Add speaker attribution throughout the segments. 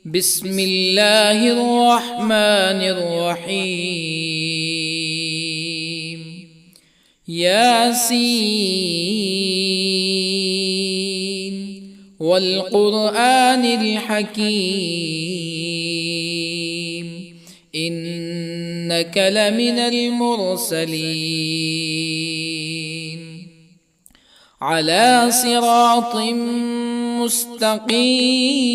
Speaker 1: بسم الله الرحمن الرحيم. ياسين والقرآن الحكيم إنك لمن المرسلين على صراط مستقيم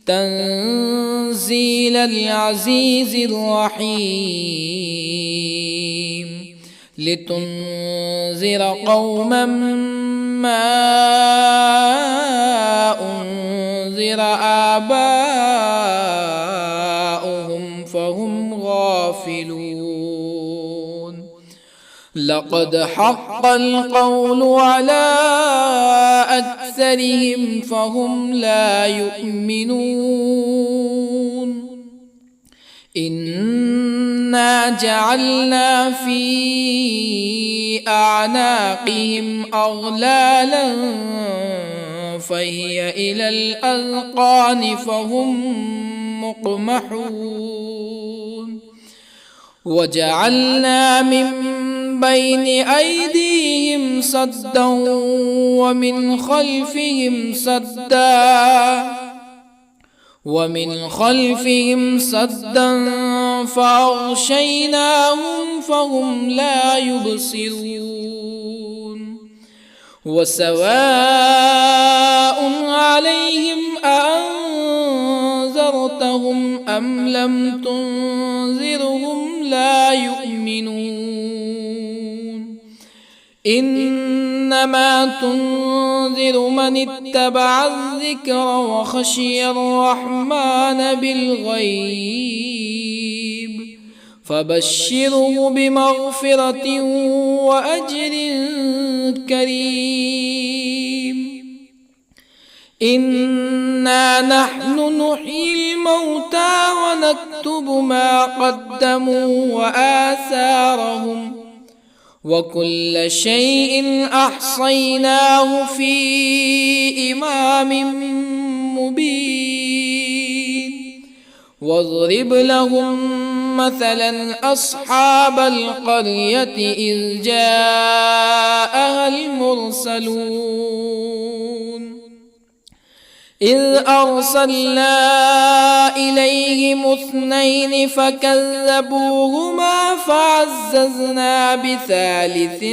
Speaker 1: تنزيل العزيز الرحيم لتنذر قوما ما أنذر آباؤهم فهم غافلون. لقد حق القول على أكثرهم فهم لا يؤمنون. إنا جعلنا في أعناقهم أغلالا فهي إلى الأذقان فهم مقمحون. وجعلنا من بين أيديهم سدا ومن خلفهم سدا فأغشيناهم فهم لا يبصرون. وسواء عليهم أأنذرتهم أم لم تنذرهم لا يؤمنون. إنما تنذر من اتبع الذكر وخشي الرحمن بالغيب فبشره بمغفرة وأجر كريم. إنا نحن نحيي الموتى ونكتب ما قدموا وآثارهم وكل شيء أحصيناه في إمام مبين. واضرب لهم مثلا أصحاب القرية إذ جاءها المرسلون إذ أرسلنا إليهم اثنين فكذبوهما فعززنا بثالث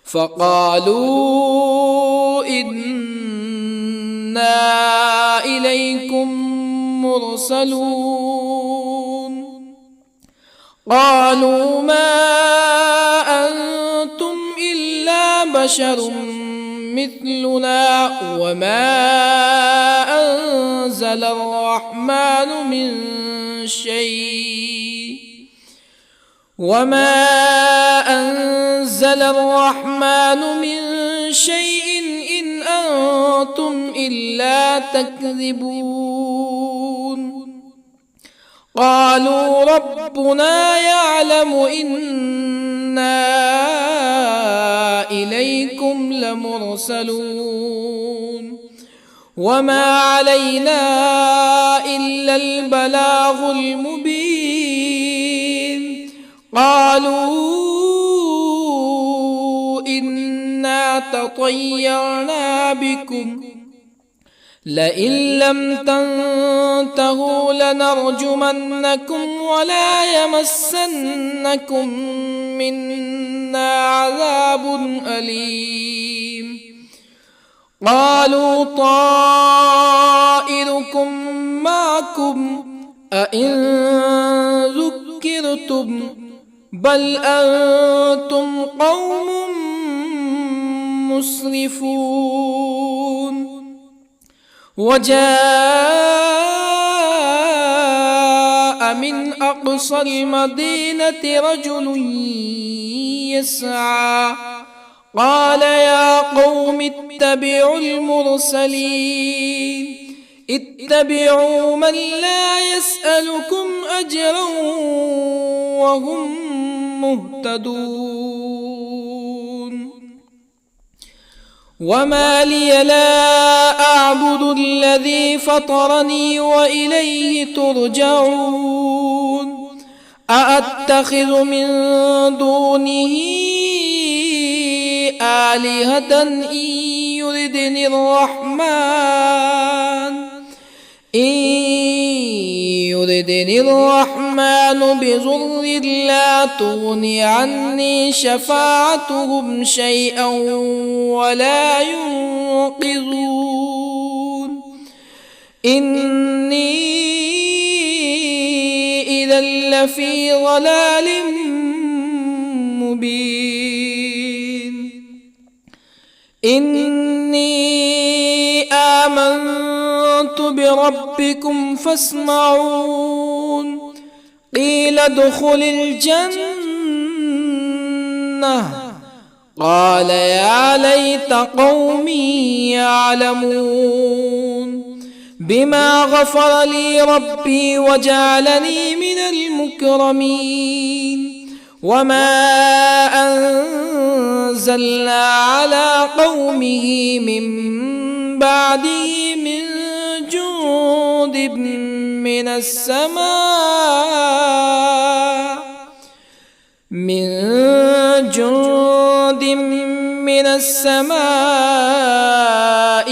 Speaker 1: فقالوا إنا إليكم مرسلون. قالوا ما أنتم إلا بشر مثلنا وما أنزل الرحمن من شيء إن أنتم إلا تكذبون. قالوا ربنا يعلم إنا إليكم لمرسلون وما علينا إلا البلاغ المبين. قالوا إنا تطيرنا بكم لئن لم تنتهوا لنرجمنكم ولا يمسنكم منا عذاب أليم. قالوا طائركم معكم أئن ذكرتم بل أنتم قوم مسرفون. وجاء من أقصى المدينة رجل يسعى قال يا قوم اتبعوا المرسلين اتبعوا من لا يسألكم أجرا وهم مهتدون. وما لي لا أعبد الذي فطرني وإليه ترجعون أأتخذ من دونه آلهة إن يردني الرحمن بضر لا تغني عني شفاعتهم شيئا ولا ينقذون إني إذا لفي ضلال مبين إني آمنت بربكم فاسمعون قيل ادخل الجنة قال يا ليت قومي يعلمون بما غفر لي ربي وجعلني من المكرمين وما أنزلنا على قومه من بعده من جند من السماء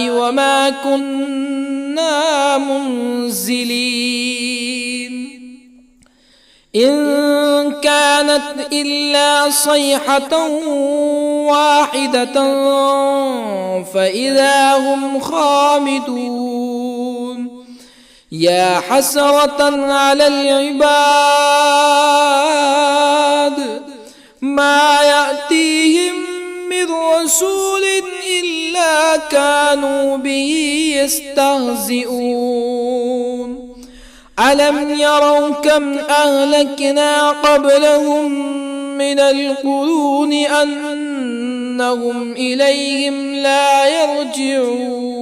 Speaker 1: وما كنا منزلين إن كانت إلا صيحة واحدة فإذا هم خامدون يا حسرة على العباد ما يأتيهم من رسول إلا كانوا به يستهزئون ألم يروا كم أهلكنا قبلهم من القرون أنهم إليهم لا يرجعون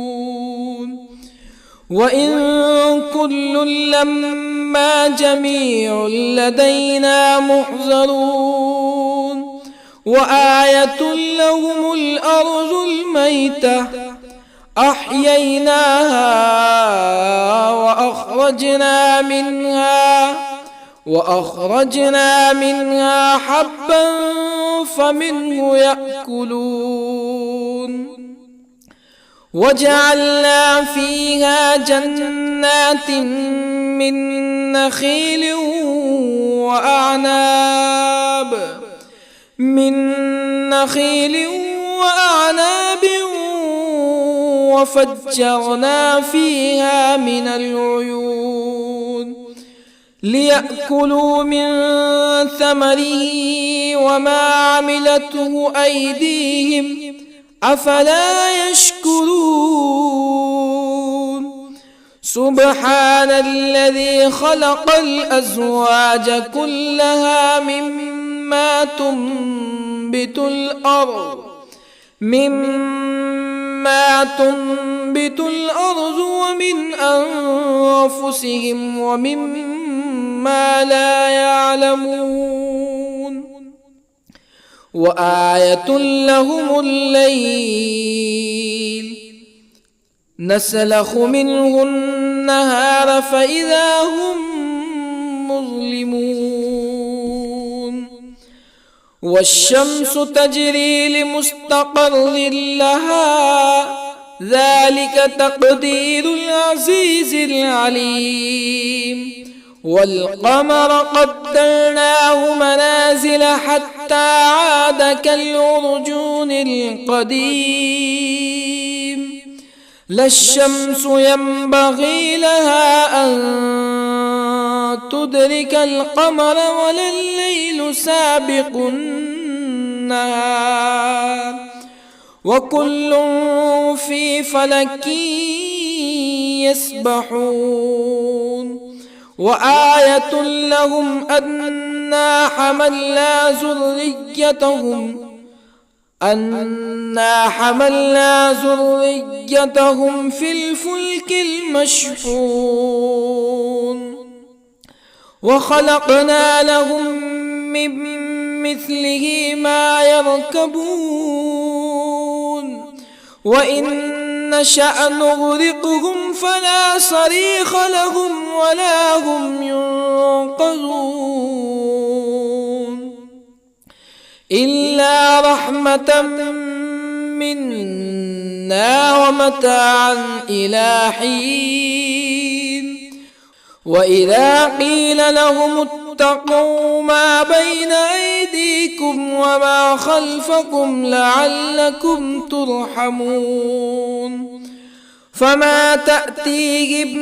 Speaker 1: وإن كل لما جميع لدينا محضرون وآية لهم الأرض الميتة أحييناها وأخرجنا منها حبا فمنه يأكلون وجعلنا فيها جنات من نخيل وأعناب وفجرنا فيها من العيون ليأكلوا من ثمره وما عملته أيديهم أفلا يشكرون سبحان الذي خلق الأزواج كلها مما تنبت الأرض ومن أنفسهم ومما لا يعلمون وآية لهم الليل نسلخ منه النهار فإذا هم مظلمون والشمس تجري لمستقر لها ذلك تقدير العزيز العليم والقمر قدرناه منازل حتى عاد كالعرجون القديم لا الشمس ينبغي لها أن تدرك القمر ولا الليل سابق النهار وكل في فلك يسبحون وآية لهم أنا حملنا ذريتهم في الفلك المشحون وخلقنا لهم من مثله ما يركبون وإن نشأ نغرقهم فلا صريخ لهم ولا هم ينقذون إلا رحمة منا ومتاعا إلى حين وإذا قيل لهم اتقوا ما بين أيديكم وما خلفكم لعلكم ترحمون فما تأتيهم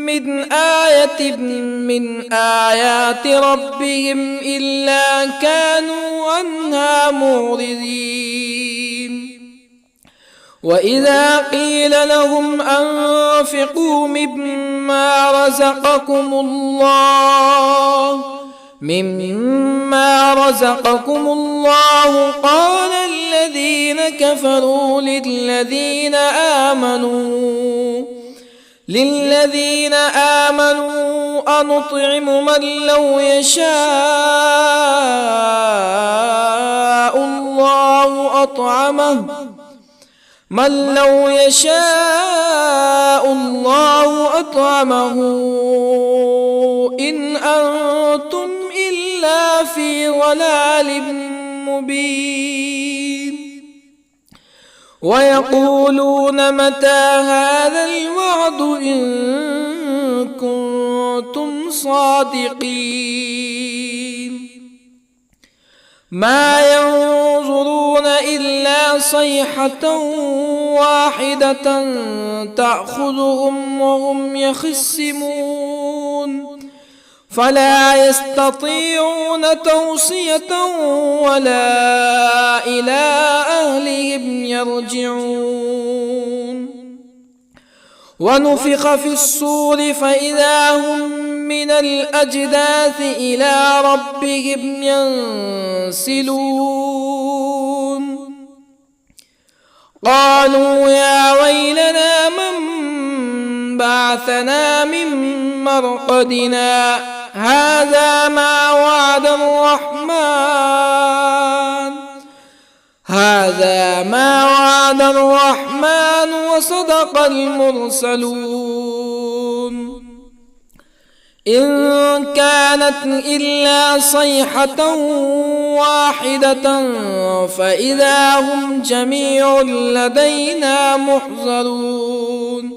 Speaker 1: من آية من آيات ربهم إلا كانوا عنها معرضين وإذا قيل لهم أنفقوا مما رزقكم الله قال الذين كفروا للذين آمنوا أنطعم من لو يشاء الله أطعمه إن أنتم إلا في ضلال مبين ويقولون متى هذا الوعد إن كنتم صادقين ما ينظرون إلا صيحة واحدة تأخذهم وهم يخصمون فلا يستطيعون توصية ولا إلى أهلهم يرجعون ونفخ في الصور فإذا هم من الأجداث إلى ربهم ينسلون قالوا يا ويلنا من بعثنا من مرقدنا هذا ما وعد الرحمن وصدق المرسلون إن كانت إلا صيحة واحدة فإذا هم جميع لدينا محضرون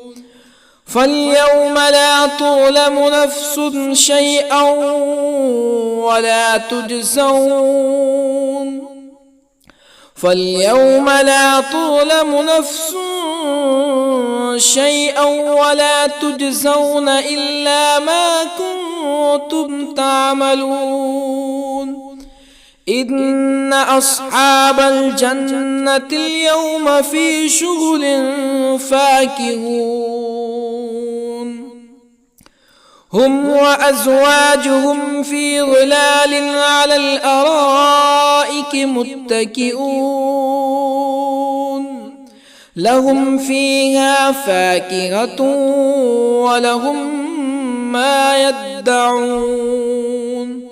Speaker 1: فاليوم لا تظلم نفس شيئا ولا تجزون إلا ما كنتم تعملون إن أصحاب الجنة اليوم في شغل فاكهون هم وأزواجهم في ظلال على الأرائك متكئون لهم فيها فاكهة ولهم ما يدعون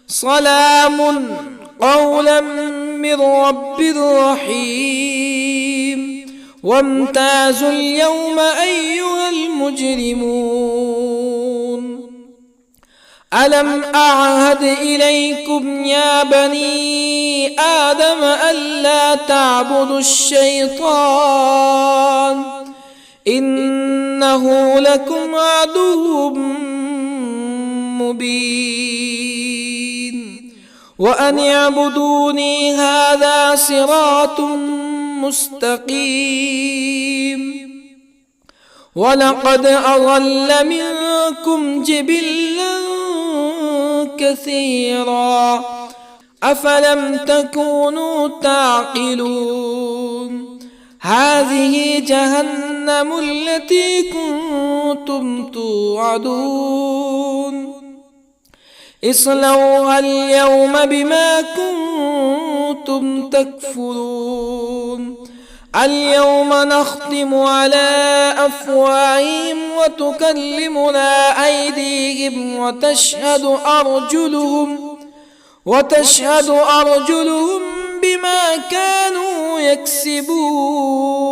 Speaker 1: سلام قولا من رب رحيم وامتازوا اليوم أيها المجرمون ألم أعهد إليكم يا بني آدم ألا تعبدوا الشيطان إنه لكم عدو مبين وأن اعبدوني هذا صراط مستقيم ولقد أضل منكم جبلا كثيرا أفلم تكونوا تعقلون هذه جهنم التي كنتم توعدون اصلوها اليوم بما كنتم تكفرون اليوم نختم على أفواههم وتكلمنا أيديهم وتشهد أرجلهم بما كانوا يكسبون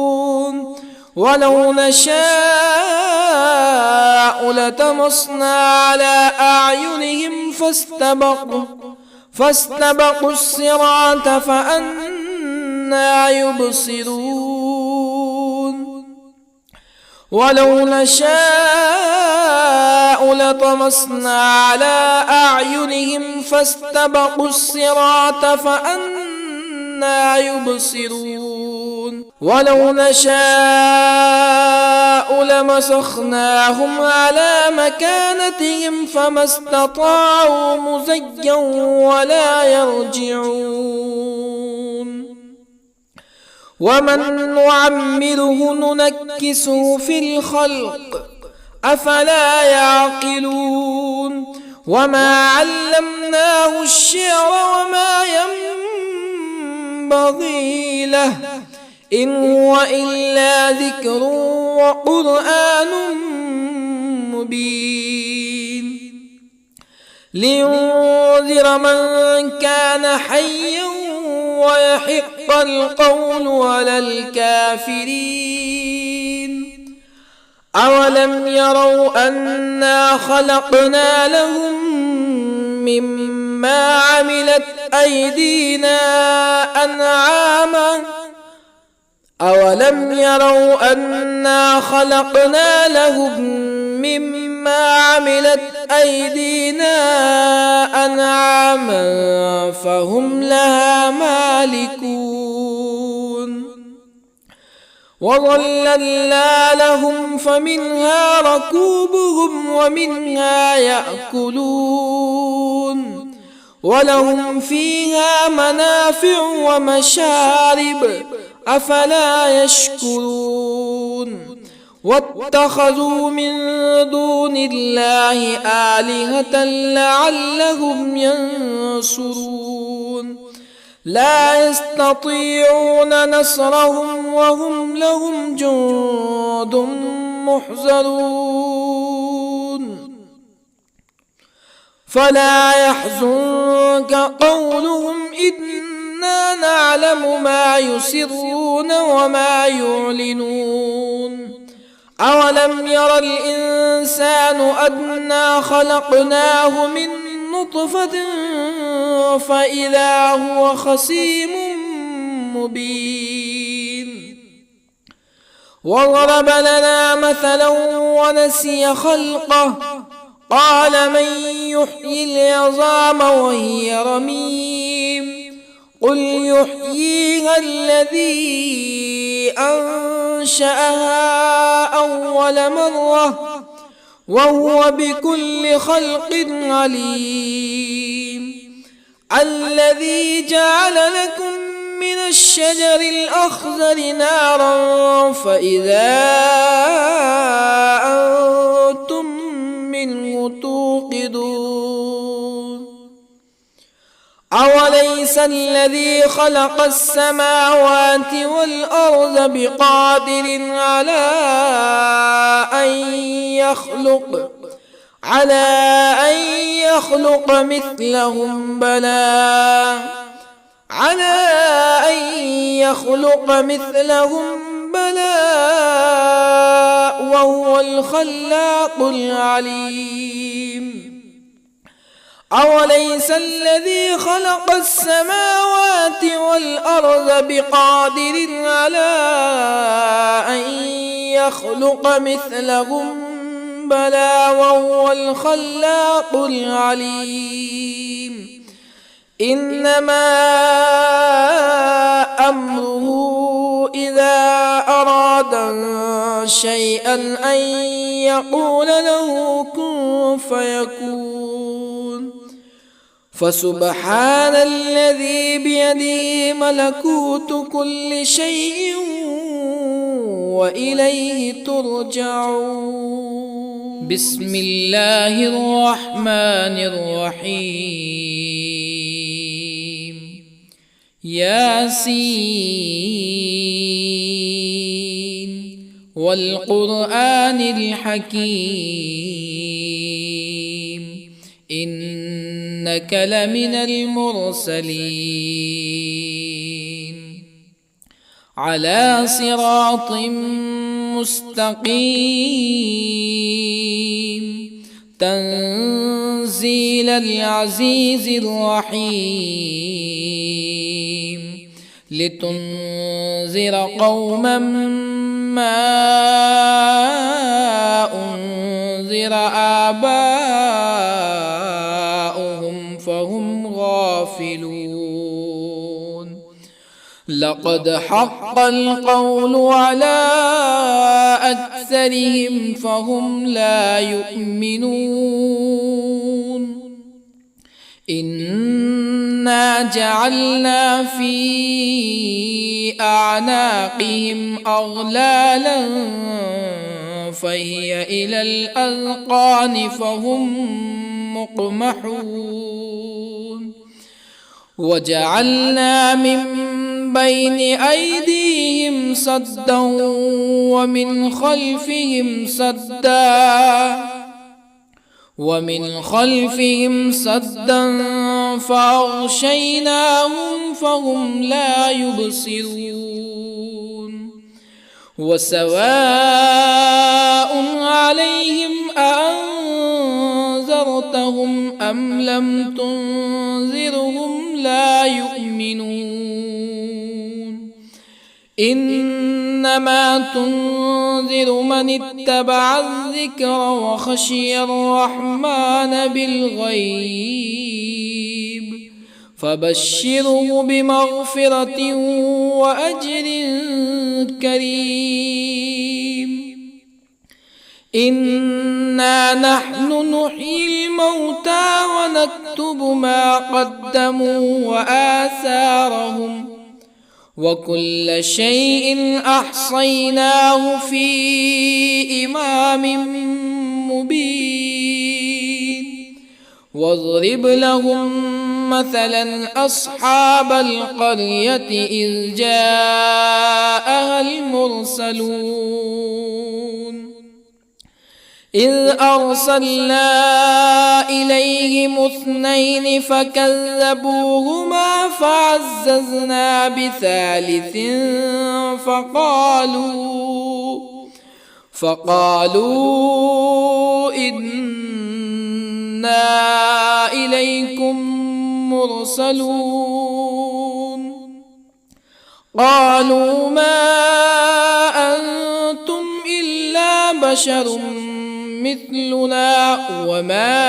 Speaker 1: ولو نشاء لطمسنا على أعينهم فاستبقوا الصراط فأنى يبصرون ولو نشاء لطمسنا على أعينهم فاستبقوا الصراط فأنى يبصرون ولو نشاء لمسخناهم على مكانتهم فما استطاعوا مزيا ولا يرجعون ومن نعمره ننكسه في الخلق أفلا يعقلون وما علمناه الشعر وما ينبغي له إن هو إلا ذكر وقرآن مبين لينذر من كان حيا ويحق القول على الكافرين أولم يروا أنا خلقنا لهم مما عملت أيدينا أنعاما أولم يروا أنا خلقنا لهم مما عملت أيدينا أنعاما فهم لها مالكون وظللنا لهم فمنها ركوبهم ومنها يأكلون ولهم فيها منافع ومشارب أفلا يشكرون واتخذوا من دون الله آلهة لعلهم ينصرون لا يستطيعون نصرهم وهم لهم جند محضرون فلا يحزنك قولهم إنا نعلم ما يسرون وما يعلنون أولم ير الإنسان أنا خلقناه من نطفة فإذا هو خصيم مبين وضرب لنا مثلا ونسي خلقه قال من يحيي العظام وهي رميم قل يحييها الذي أنشأها أول مرة وهو بكل خلق عليم الذي جعل لكم من الشجر الأخضر نارا فإذا أنتم منه توقدون أوليس الذي خلق السماوات والأرض بقادر على أن يخلق مثلهم بلى وهو الخلاق العليم أوليس الذي خلق السماوات والأرض بقادر على أن يخلق مثلهم بلى وهو الخلاق العليم إنما أمره إذا أراد شيئا أن يقول له كن فيكون فسبحان الذي بيده ملكوت كل شيء وإليه ترجعون بسم الله الرحمن الرحيم ياسين والقرآن الحكيم إنك لمن المرسلين على صراط مستقيم تنزيل العزيز الرحيم لتنذر قوما ما أنذر آباؤهم فهم غافلون لقد حق القول على أكثرهم فهم لا يؤمنون إنا جعلنا في أعناقهم أغلالا فهي إلى الأذقان فهم مقمحون وجعلنا من بين أيديهم سدا ومن خلفهم سدا فأغشيناهم فهم لا يبصرون وسواء عليهم أأنذرتهم أم لم تنذرهم لا يؤمنون إنما تنذر من اتبع الذكر وخشي الرحمن بالغيب فبشره بمغفرة وأجر كريم إنا نحن نحيي الموتى ونكتب ما قدموا وآثارهم وكل شيء أحصيناه في إمام مبين واضرب لهم مثلا أصحاب القرية إذ جاءها المرسلون إذ أرسلنا إليهم اثنين فكذبوهما فعززنا بثالث فقالوا إنا إليكم مرسلون قالوا ما أنتم إلا بشر مثلنا وما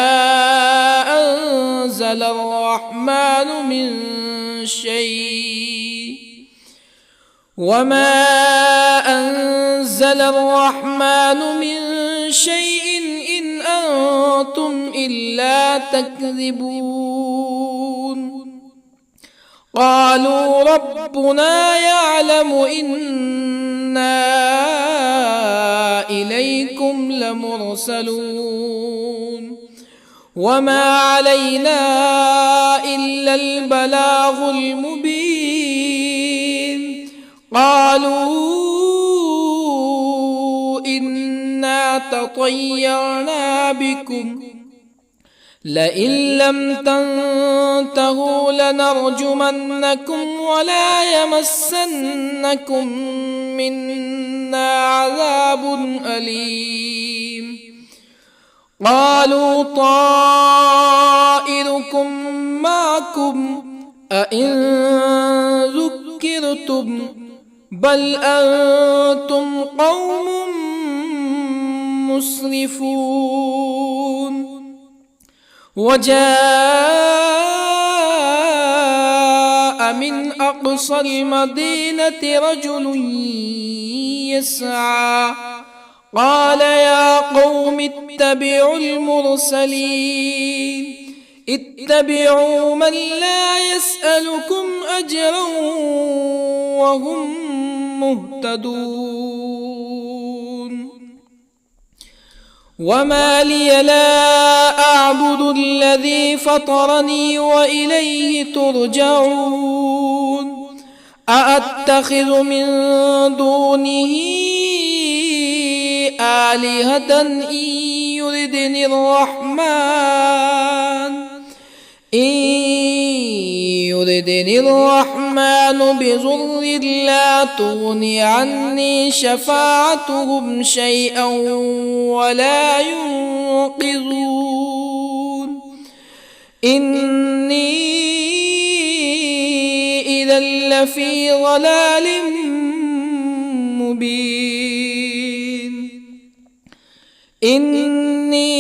Speaker 1: أنزل الرحمن من شيء إن أنتم إلا تكذبون قالوا ربنا يعلم إنا إليكم لمرسلون وما علينا إلا البلاغ المبين قالوا إنا تطيرنا بكم لئن لم تنتهوا لنرجمنكم ولا يمسنكم منا عذاب أليم قالوا طائركم معكم أئن ذكرتم بل أنتم قوم مسرفون وجاء من أقصى المدينة رجل يسعى قال يا قوم اتبعوا المرسلين اتبعوا من لا يسألكم أجرا وهم مهتدون وما لي لا أعبد الذي فطرني وإليه ترجعون أأتخذ من دونه آلهة إن يردني الرحمن بضر لا تغني عني شفاعتهم شيئا ولا ينقذون إني إذا لفي ضلال مبين إني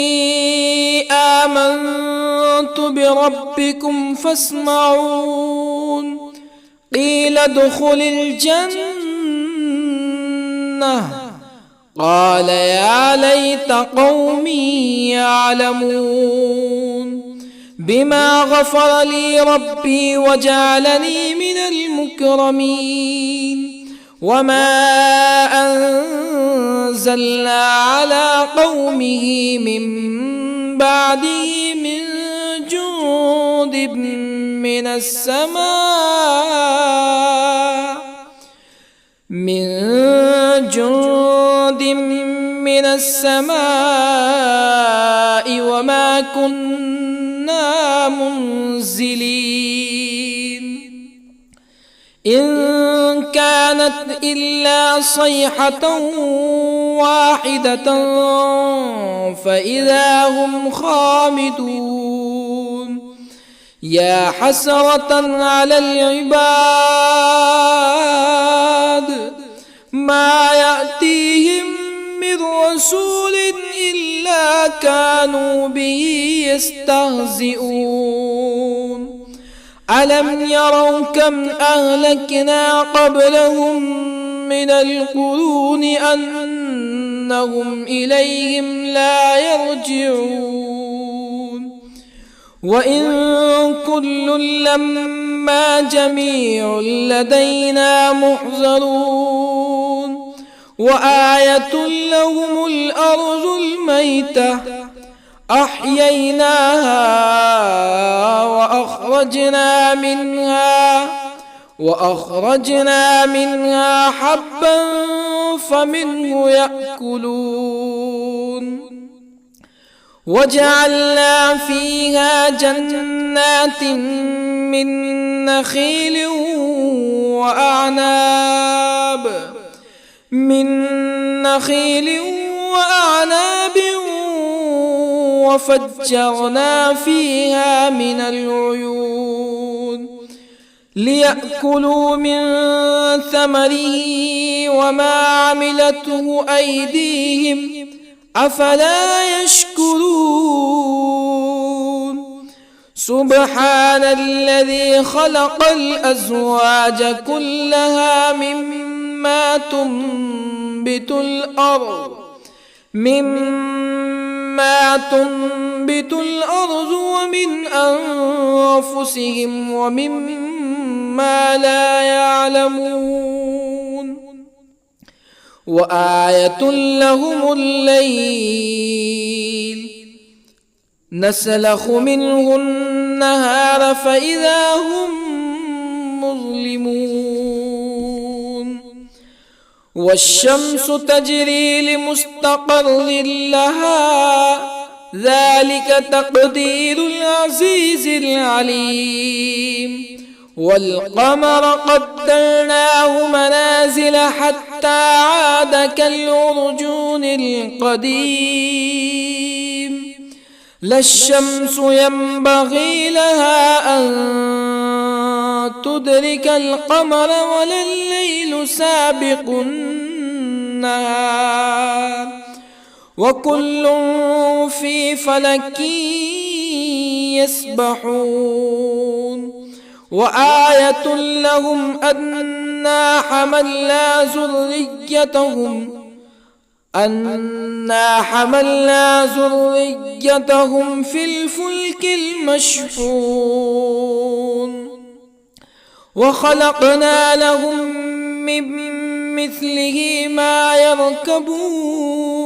Speaker 1: آمنت بربكم فاسمعون قيل ادخل الجنة قال يا ليت قومي يعلمون بما غفر لي ربي وجعلني من المكرمين وما أنزلنا على قومه من بعده من جند من السماء وما كنا منزلين إن كانت إلا صيحة واحدة فإذا هم خامدون يا حسرة على العباد ما يأتيهم من رسول إلا كانوا به يستهزئون ألم يروا كم أهلكنا قبلهم من القرون أنهم إليهم لا يرجعون وإن كل لما جميع لدينا محضرون وآية لهم الأرض الميتة أحييناها وأخرجنا منها حبا فمنه يأكلون وجعلنا فيها جنات من نخيل وأعناب وفجرنا فيها من العيون ليأكلوا من ثمره وما عملته أيديهم أفلا يشكرون سبحان الذي خلق الأزواج كلها مما تنبت الأرض ومن أنفسهم ومما لا يعلمون وآية لهم الليل نسلخ منه النهار فإذا هم مظلمون والشمس تجري لمستقر لها ذلك تقدير العزيز العليم والقمر قدرناه منازل حتى عاد كالعرجون القديم لا الشمس ينبغي لها أن تدرك القمر ولا الليل سابق النهار وكل في فلك يسبحون وآية لهم أنا حملنا ذريتهم في الفلك المشحون وخلقنا لهم من مثله ما يركبون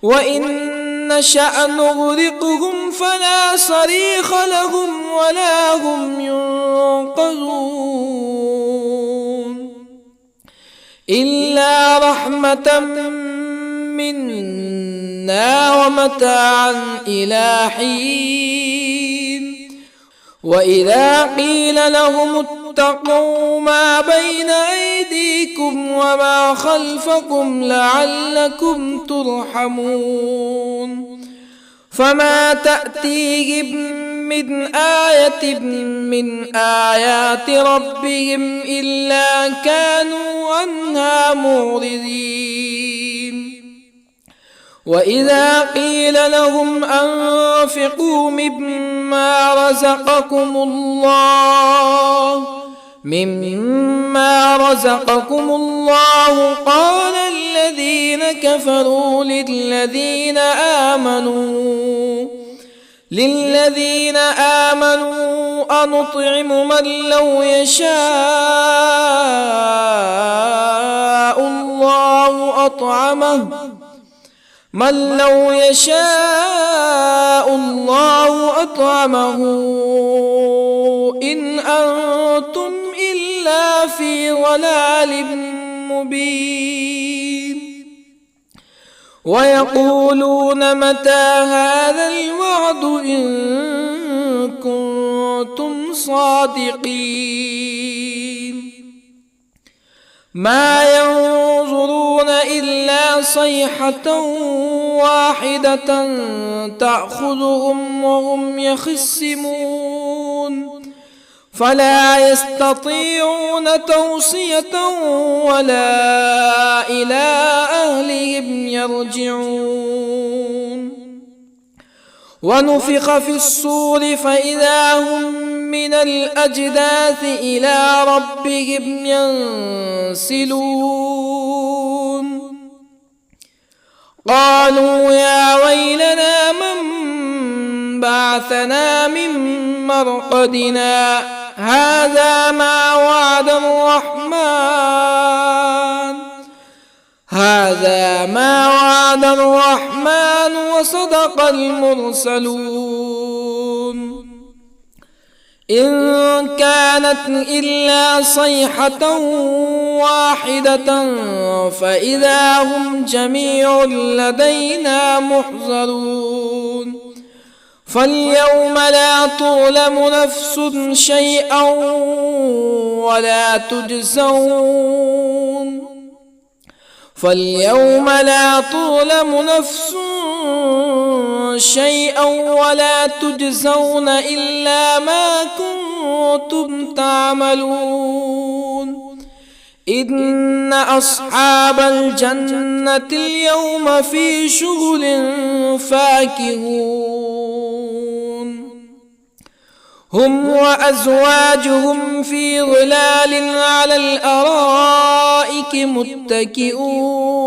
Speaker 1: وإن نشأ نغرقهم فلا صريخ لهم ولا هم ينقذون إلا رحمة منا ومتاعا إلى حين وإذا قيل لهم اتقوا ما بين أيديكم وما خلفكم لعلكم ترحمون فما تأتيهم من آية من آيات ربهم إلا كانوا عنها معرضين وإذا قيل لهم أنفقوا مما رزقكم الله قال الذين كفروا للذين آمنوا أنطعم من لو يشاء الله أطعمه إن أنتم إلا في ضلال مبين ويقولون متى هذا الوعد إن كنتم صادقين ما ينظرون إلا صيحة واحدة تأخذهم وهم يخصمون فلا يستطيعون توصية ولا إلى أهلهم يرجعون ونفخ في الصور فإذا هم من الأجداث إلى ربهم ينسلون قالوا يا ويلنا من بعثنا من مرقدنا هذا ما وعد الرحمن وصدق المرسلون إن كانت إلا صيحة واحدة فإذا هم جميع لدينا محضرون فاليوم لا تظلم نفس شيئا ولا تجزون إلا ما كنتم تعملون إن أصحاب الجنة اليوم في شغل فاكهون هم وأزواجهم في ظلال على الأرائك متكئون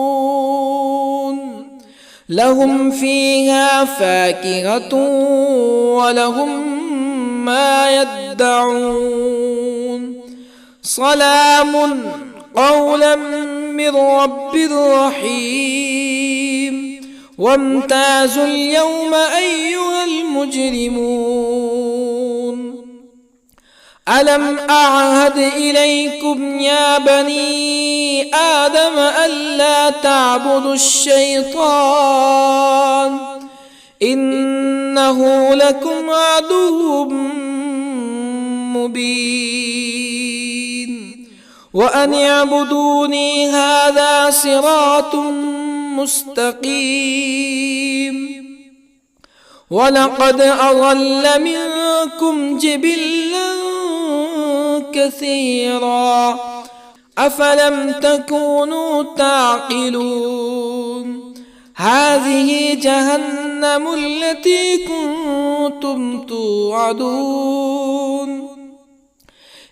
Speaker 1: لهم فيها فاكهة ولهم ما يدعون سلام قولا من رب رحيم وامتازوا اليوم أيها المجرمون ألم أعهد إليكم يا بني آدم ألا تعبدوا الشيطان إنه لكم عدو مبين وأن اعبدوني هذا صراط مستقيم ولقد أضل منكم جبلا كثيرا أفلم تكونوا تعقلون هذه جهنم التي كنتم توعدون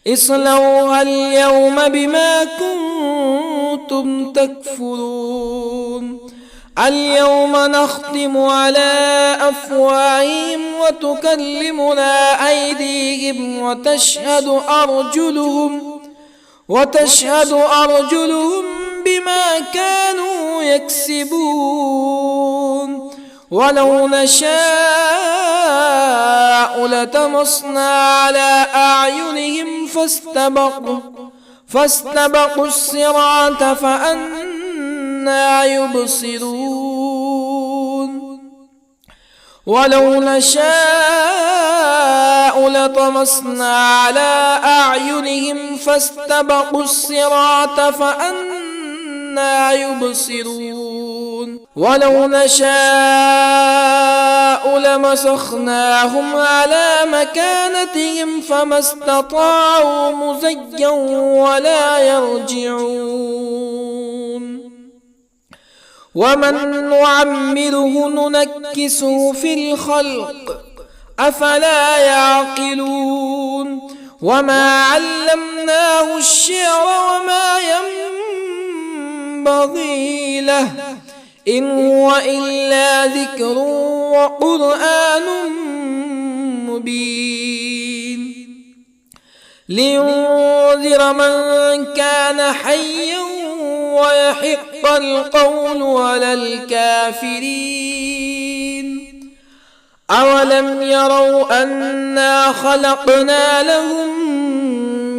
Speaker 1: اصلوها اليوم بما كنتم تكفرون اليوم نختم على أفواههم وتكلمنا أيديهم وتشهد أرجلهم بما كانوا يكسبون ولو نشاء لطمسنا على أعينهم فاستبقوا الصراط فأنى يبصرون ولو نشاء لطمسنا على أعينهم فاستبقوا الصراط فأنى يبصرون ولو نشاء لمسخناهم على مكانتهم فما استطاعوا مزيا ولا يرجعون ومن نعمره ننكسه في الخلق أفلا يعقلون وما علمناه الشعر وما ينبغي له إن هو إلا ذكر وقرآن مبين لينذر من كان حيا ويحق القول على الكافرين أولم يروا أنا خلقنا لهم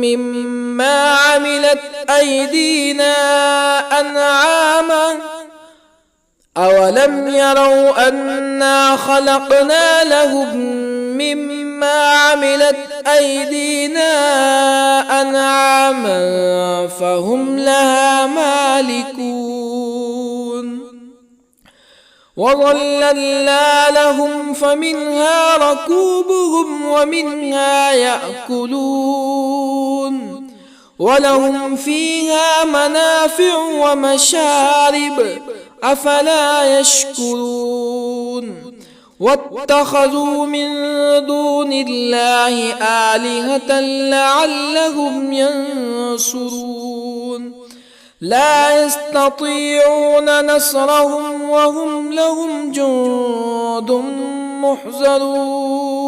Speaker 1: مما عملت أيدينا أنعاما أولم يروا أنا خلقنا لهم مما عملت أيدينا أنعاما فهم لها مالكون وظللنا لهم فمنها ركوبهم ومنها يأكلون ولهم فيها منافع ومشارب أفلا يشكرون واتخذوا من دون الله آلهة لعلهم ينصرون لا يستطيعون نصرهم وهم لهم جند محضرون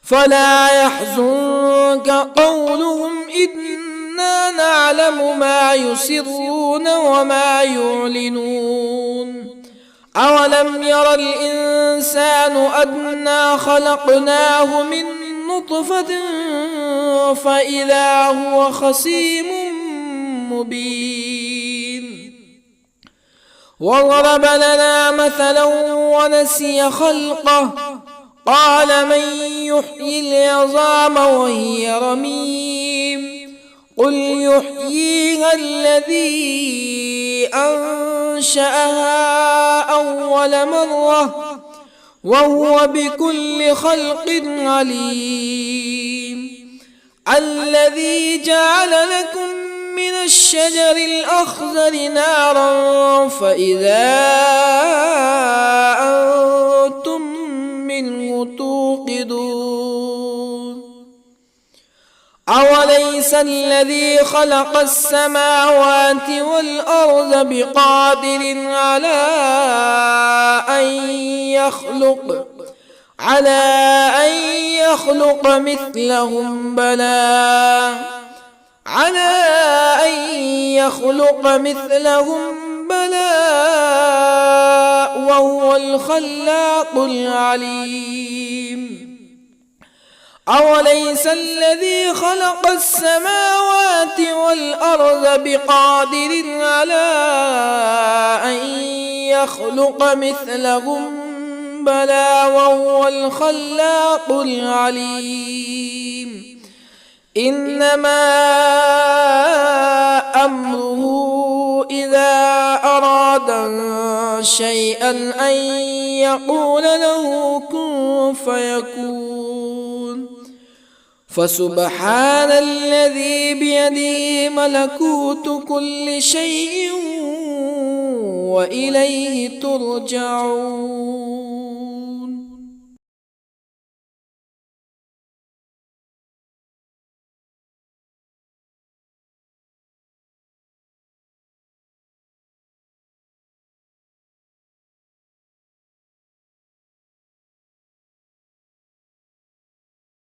Speaker 1: فلا يحزنك قولهم إنا نعلم ما يسرون وما يعلنون أولم ير الإنسان أنا خلقناه من نطفة فإذا هو خصيم مبين وضرب لنا مثلا ونسي خلقه قال من يحيي العظام وهي رميم قل يحييها الذي أنشأها أول مرة وهو بكل خلق عليم الذي جعل لكم من الشجر الأخضر نارا فإذا أنتم منه توقدون أوليس الذي خلق السماوات والأرض بقادر على أن يخلق مثلهم بلى وهو الخلاق العليم أوليس الذي خلق السماوات والأرض بقادر على أن يخلق مثلهم بلى وهو الخلاق العليم إنما أمره إذا أراد شيئا أن يقول له كن فيكون فسبحان الذي بيده ملكوت كل شيء وإليه ترجعون